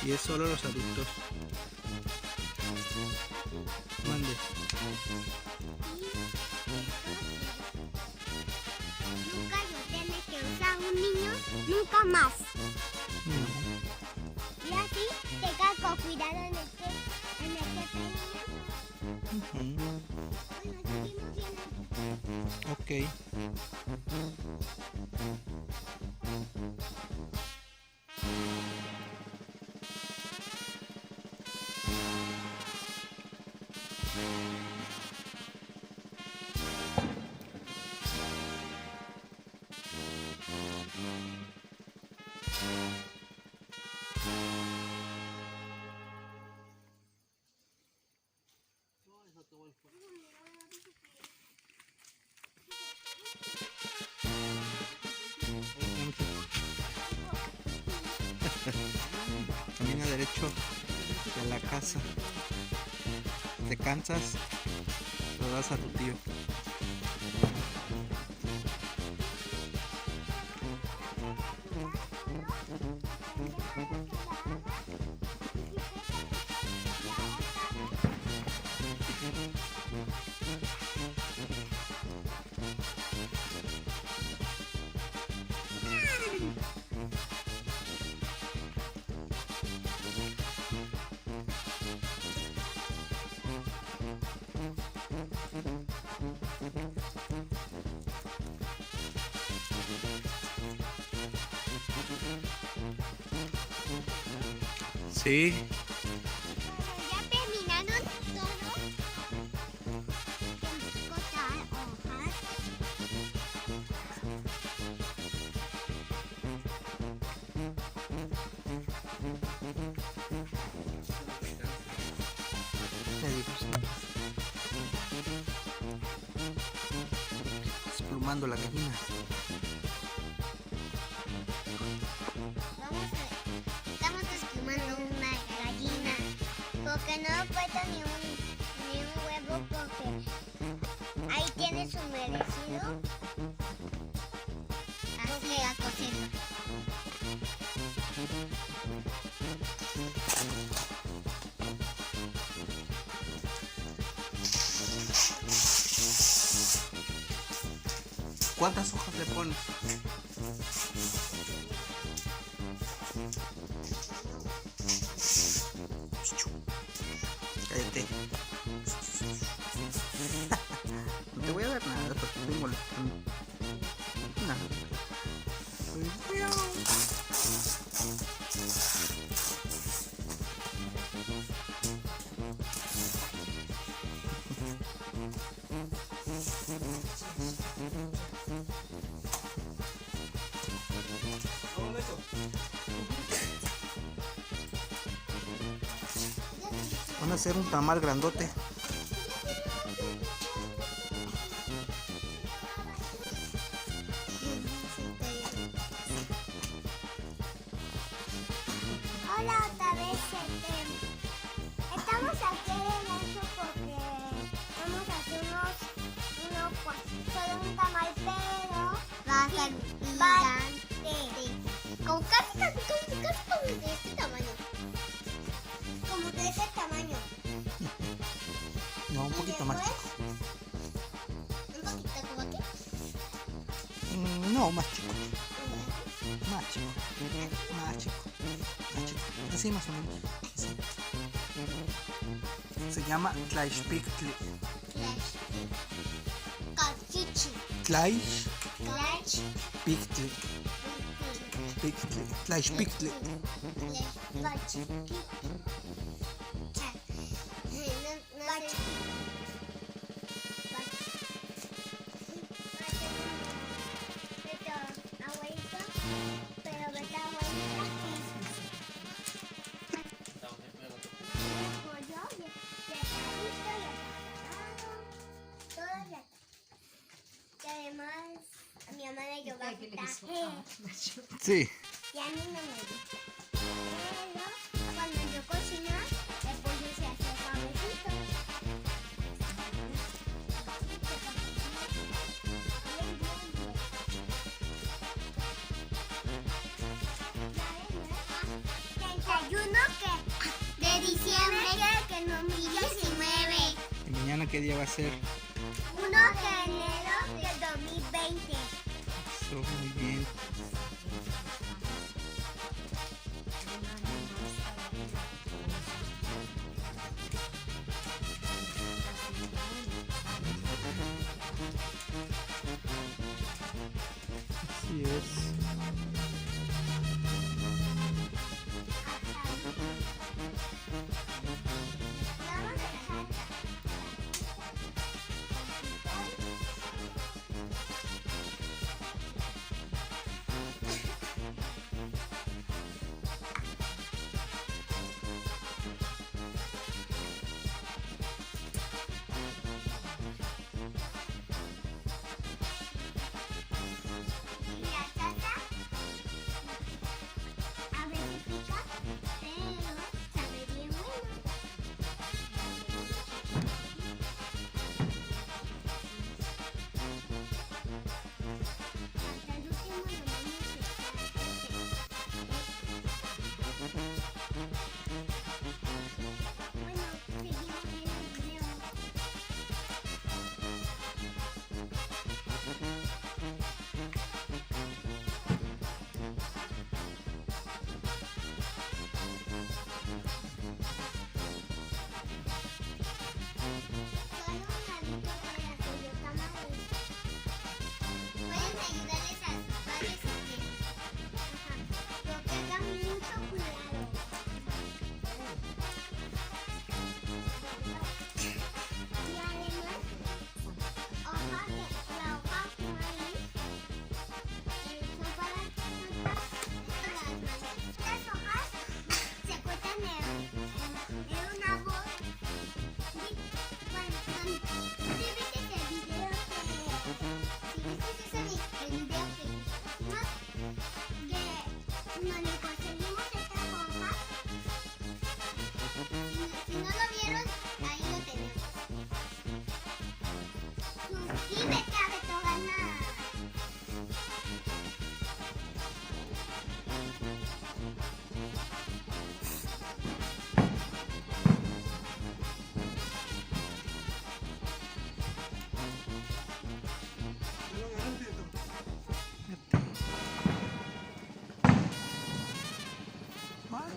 Y es solo los adultos. Mande. Nunca yo tiene que usar un niño, nunca más. No. Y así tenga con cuidado en el que Bueno, seguimos viendo. Ok. Camina derecho a la casa. Te cansas, lo das a tu tío. Sí. Ya terminaron todo. Cortar hojas. Desplumando la gallina. Estamos desplumando una gallina porque no ha puesto ni un huevo porque ahí tiene su merecido. Así a cocerlo. ¿Cuántas hojas le pones? Cállate. No te voy a dar nada porque estoy molestando. Nada. Van a hacer un tamal grandote. Hola otra vez, estamos aquí en eso porque vamos a hacer solo un tamal, pero va a ser gigante. Con casi como de este tamaño. Como de ese tamaño. No, un poquito más chico. Un poquito como aquí. No, más chico. Más chico. Más chico. Más chico. Así más o menos. Así. Se llama Tlaixpictli. Cachichi. Tlaixpictli. Tlaixpictli. Además, a mi mamá le dio bastante. Sí. Y a mí no me gusta. Pero cuando yo cocino, el pollo se hace suavecito. De diciembre que no 2019. ¿Y mañana qué día va a ser? 1 de enero del 2020. Eso, muy bien. Así es.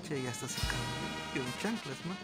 Che, ya está secando. Quiero chanclas, ¿no?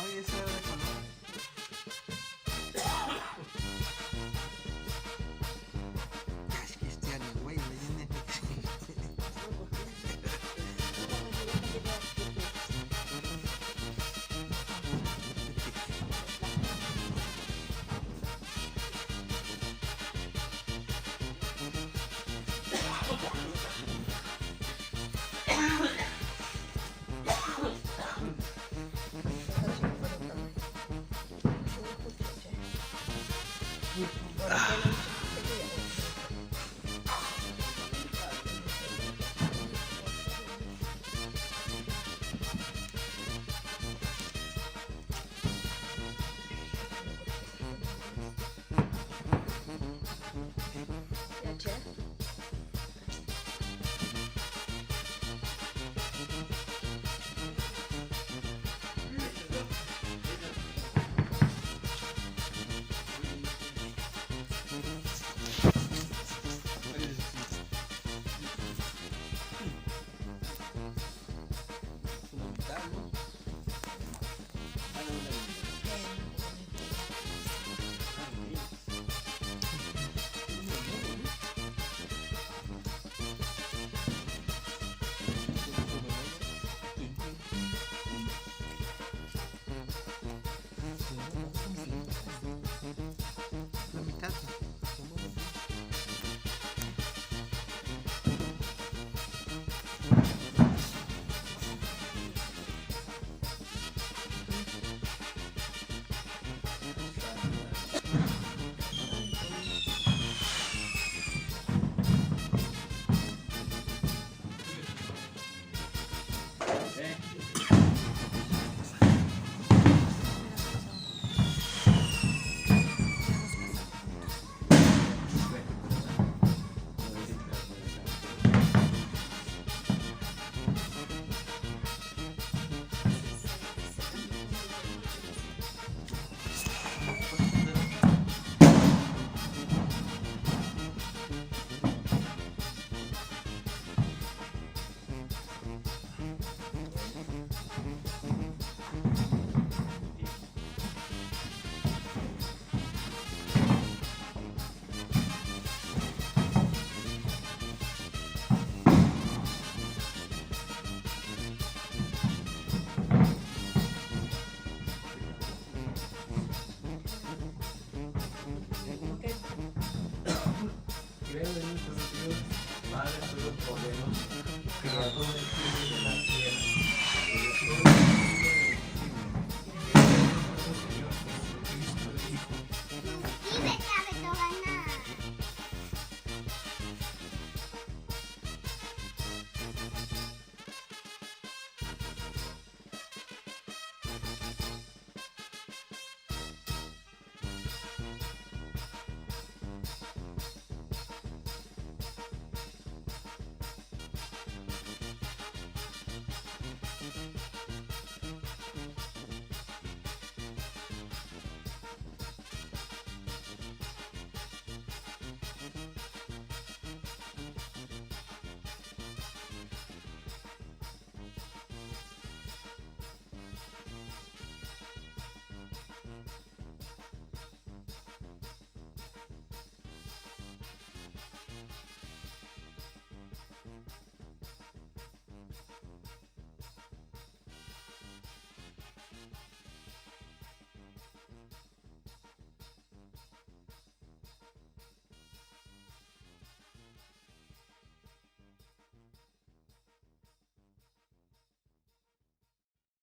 Oye, ese era de color. Es que este año, güey, le viene. La mitad. Creo en un sentido, madre, todos los problemas, creador del cielo y de la